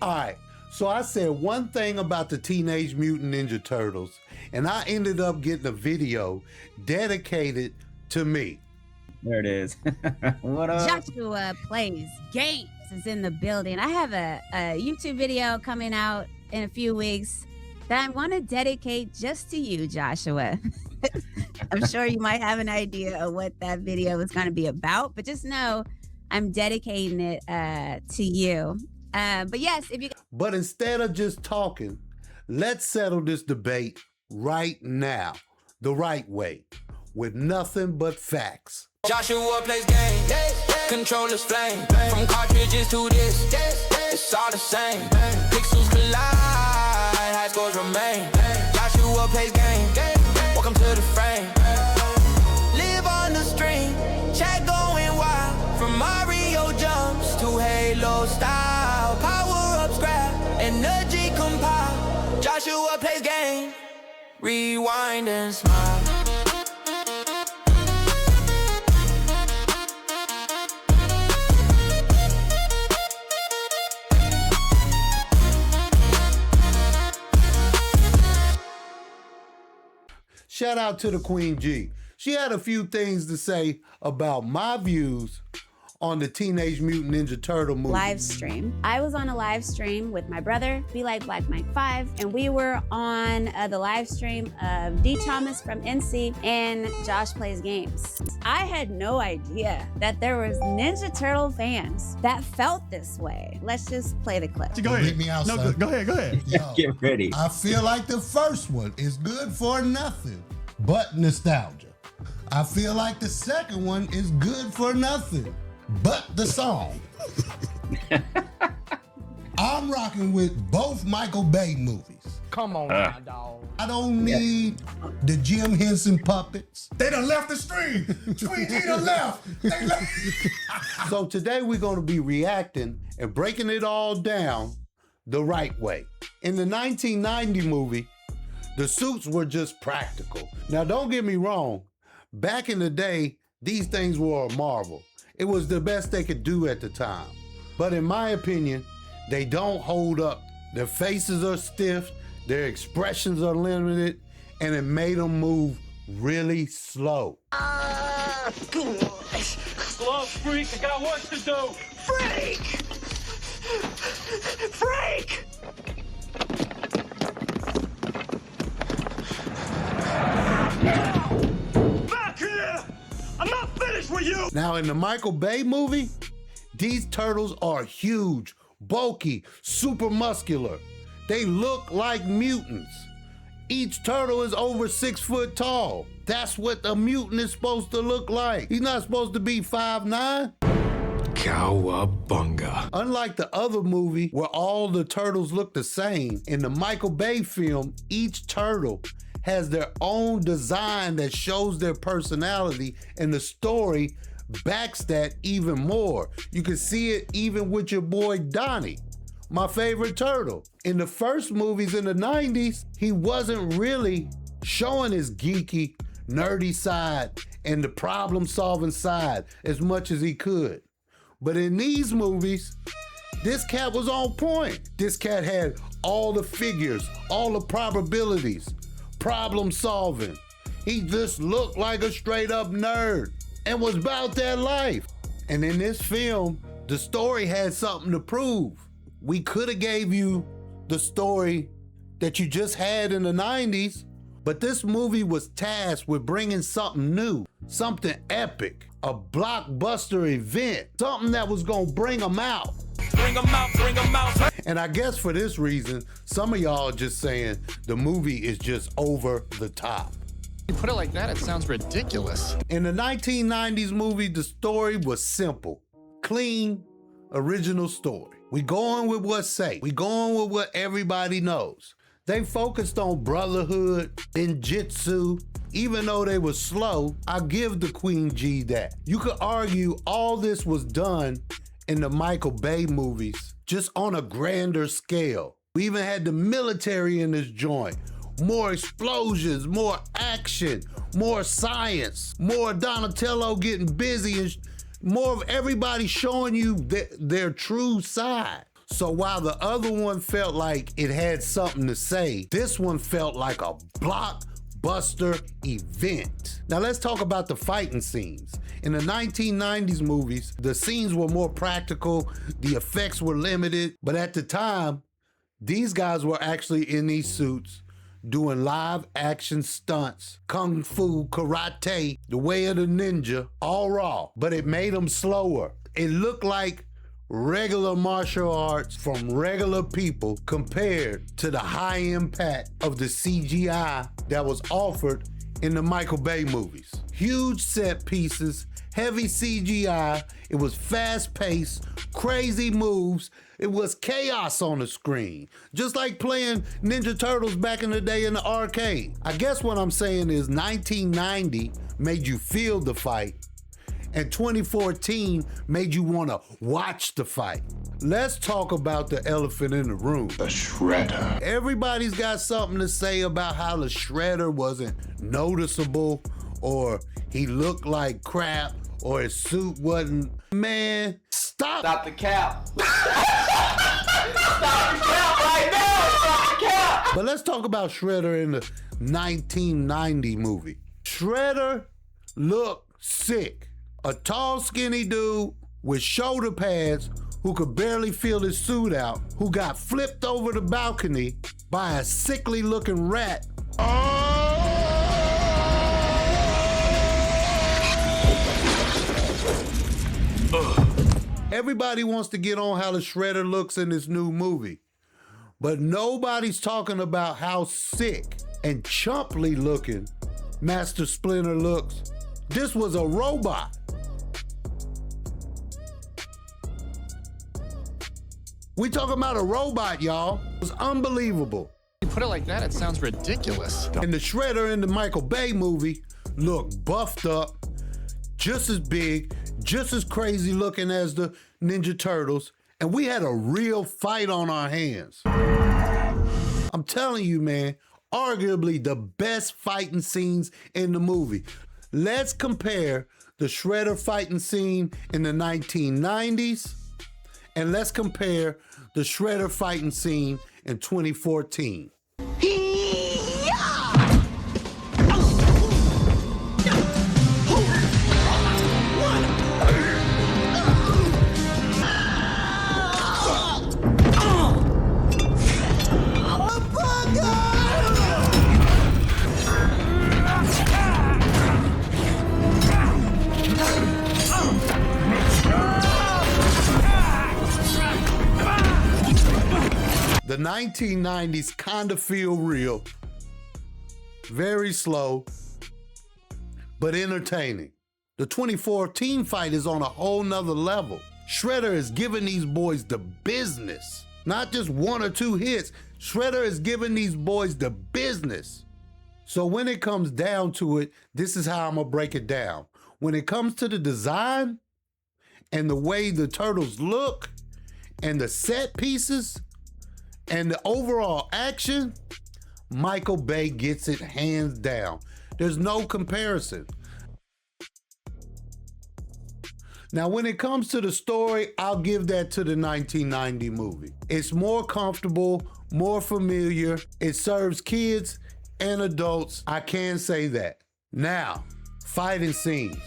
All right, so I said one thing about the Teenage Mutant Ninja Turtles, and I ended up getting a video dedicated to me. There it is. What up? Joshua Plays Games is in the building. I have a YouTube video coming out in a few weeks that I want to dedicate just to you, Joshua. I'm sure you might have an idea of what that video is going to be about, but just know I'm dedicating it to you. But yes, if you... But instead of just talking, let's settle this debate right now, the right way, with nothing but facts. Joshua plays games, controllers flame, from cartridges to this, it's all the same. Pixels collide, high scores remain. Joshua plays games, welcome to the frame. Live on the stream, chat going wild, from Mario jumps to Halo style. Power up, scrap, energy compile. Joshua plays games, rewind and smile. Shout out to the Queen G. She had a few things to say about my views on the Teenage Mutant Ninja Turtle movie. Live stream. I was on a live stream with my brother, Be Like Black Mike 5, and we were on the live stream of DThomasFromNC and Josh Plays Games. I had no idea that there was Ninja Turtle fans that felt this way. Let's just play the clip. Go ahead. Beat me out, No, son. go ahead. Yo, Get ready. I feel like the first one is good for nothing but nostalgia. I feel like the second one is good for nothing but the song. I'm rocking with both Michael Bay movies. Come on now, dog. I don't need the Jim Henson puppets. They done left the stream. Queen G done left. They left. So today we're going to be reacting and breaking it all down the right way. In the 1990 movie, the suits were just practical. Now, don't get me wrong. Back in the day, these things were a marvel. It was the best they could do at the time. But in my opinion, they don't hold up. Their faces are stiff, their expressions are limited, and it made them move really slow. Slow, freak. I got work to do. Freak! Freak! Back here! I'm not finished with you! Now, in the Michael Bay movie, these turtles are huge, bulky, super muscular. They look like mutants. Each turtle is over 6 foot tall. That's what a mutant is supposed to look like. He's not supposed to be 5'9". Cowabunga. Unlike the other movie where all the turtles look the same, in the Michael Bay film, each turtle has their own design that shows their personality, and the story backs that even more. You can see it even with your boy Donnie, my favorite turtle. In the first movies in the 90s, he wasn't really showing his geeky, nerdy side and the problem-solving side as much as he could. But in these movies, this cat was on point. This cat had all the figures, all the probabilities, problem solving. He just looked like a straight up nerd and was about that life. And in this film, the story had something to prove. We could have gave you the story that you just had in the 90s, but this movie was tasked with bringing something new, something epic, a blockbuster event, something that was gonna bring them out. Bring 'em out, bring 'em out. And I guess for this reason, some of y'all are just saying the movie is just over the top. You put it like that, it sounds ridiculous. In the 1990s movie, the story was simple, clean, original story. We going with what's safe. We going with what everybody knows. They focused on brotherhood, ninjutsu. Even though they were slow, I give the Queen G that. You could argue all this was done in the Michael Bay movies, just on a grander scale. We even had the military in this joint. More explosions, more action, more science, more Donatello getting busy, and more of everybody showing you their true side. So while the other one felt like it had something to say, this one felt like a blockbuster event. Now let's talk about the fighting scenes. In the 1990s movies, the scenes were more practical, the effects were limited, but at the time, these guys were actually in these suits doing live action stunts, kung fu, karate, the way of the ninja, all raw, but it made them slower. It looked like regular martial arts from regular people compared to the high impact of the CGI that was offered in the Michael Bay movies. Huge set pieces, heavy CGI, it was fast paced, crazy moves, it was chaos on the screen. Just like playing Ninja Turtles back in the day in the arcade. I guess what I'm saying is 1990 made you feel the fight, and 2014 made you want to watch the fight. Let's talk about the elephant in the room. The Shredder. Everybody's got something to say about how the Shredder wasn't noticeable, or he looked like crap, or his suit wasn't. Man, stop. Stop the cap. Stop the cap right now. Stop the cap. But let's talk about Shredder in the 1990 movie. Shredder looked sick. A tall, skinny dude with shoulder pads who could barely feel his suit out, who got flipped over the balcony by a sickly looking rat. Everybody wants to get on how the Shredder looks in this new movie, but nobody's talking about how sick and chumply looking Master Splinter looks. This was a robot. We talking about a robot, y'all. It was unbelievable. You put it like that, it sounds ridiculous. And the Shredder in the Michael Bay movie looked buffed up, just as big, just as crazy looking as the Ninja Turtles, and we had a real fight on our hands. I'm telling you, man, arguably the best fighting scenes in the movie. Let's compare the Shredder fighting scene in the 1990s, and let's compare the Shredder fighting scene in 2014. The 1990s kind of feel real, very slow, but entertaining. The 2014 fight is on a whole nother level. Shredder is giving these boys the business, not just one or two hits. Shredder is giving these boys the business. So when it comes down to it, this is how I'm gonna break it down. When it comes to the design and the way the turtles look and the set pieces, and the overall action, Michael Bay gets it hands down. There's no comparison. Now, when it comes to the story, I'll give that to the 1990 movie. It's more comfortable, more familiar. It serves kids and adults. I can say that. Now, fighting scenes.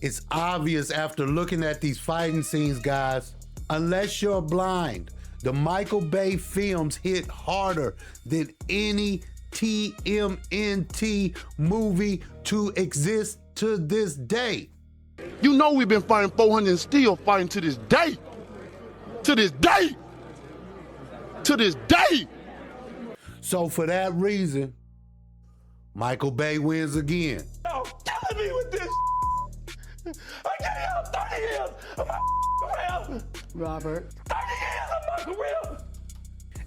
It's obvious after looking at these fighting scenes, guys, unless you're blind, the Michael Bay films hit harder than any TMNT movie to exist to this day. You know we've been fighting 400 and still fighting to this day. To this day. To this day. So for that reason, Michael Bay wins again. Oh, killing me with this. I got out 30 years of my career. Robert. 30 years of my career.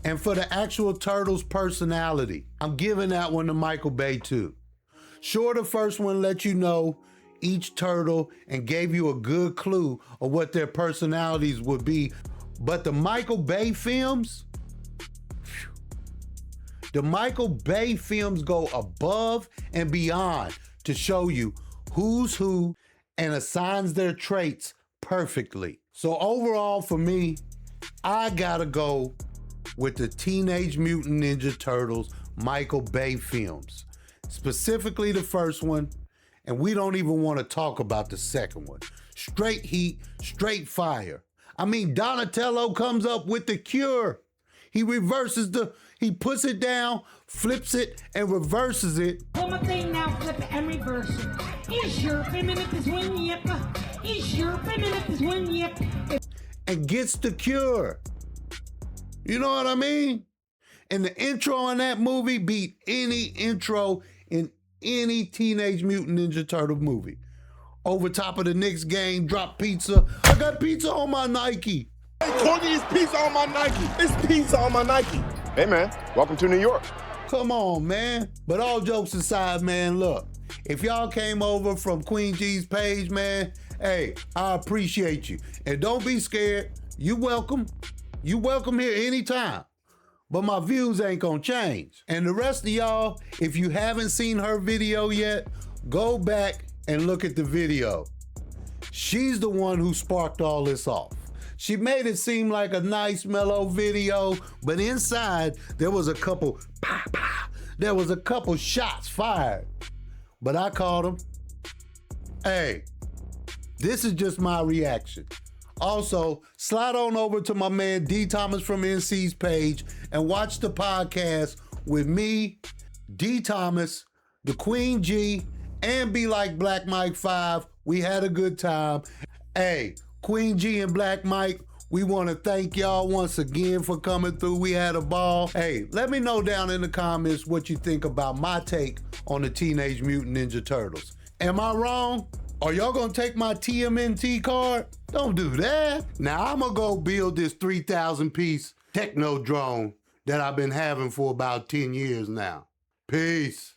And for the actual Turtles' personality, I'm giving that one to Michael Bay too. Sure, the first one let you know each turtle and gave you a good clue of what their personalities would be. But the Michael Bay films, the Michael Bay films go above and beyond to show you who's who and assigns their traits perfectly. So overall for me, I gotta go with the Teenage Mutant Ninja Turtles Michael Bay films, specifically the first one, and we don't even want to talk about the second one. Straight heat, straight fire. I mean, Donatello comes up with the cure. He he puts it down, flips it, and reverses it. Pull my thing now, flip it and reverse it. He's chirping and this one, yep. He's chirping and this one, yep. And gets the cure. You know what I mean? And the intro in that movie beat any intro in any Teenage Mutant Ninja Turtle movie. Over top of the Knicks game, drop pizza. I got pizza on my Nike. Hey, Corgi, it's pizza on my Nike. It's pizza on my Nike. Hey, man, welcome to New York. Come on, man. But all jokes aside, man, look. If y'all came over from Queen G's page, man, hey, I appreciate you. And don't be scared. You welcome. You welcome here anytime. But my views ain't gonna change. And the rest of y'all, if you haven't seen her video yet, go back and look at the video. She's the one who sparked all this off. She made it seem like a nice, mellow video, but inside there was a couple shots fired. But I called them. Hey, this is just my reaction. Also, slide on over to my man DThomasFromNC's page and watch the podcast with me, D Thomas, the Queen G, and Be Like Black Mike 5. We had a good time. Hey, Queen G and Black Mike, we want to thank y'all once again for coming through. We had a ball. Hey, let me know down in the comments what you think about my take on the Teenage Mutant Ninja Turtles. Am I wrong? Are y'all gonna take my TMNT card? Don't do that. Now I'm gonna go build this 3,000 piece techno drone that I've been having for about 10 years now. Peace.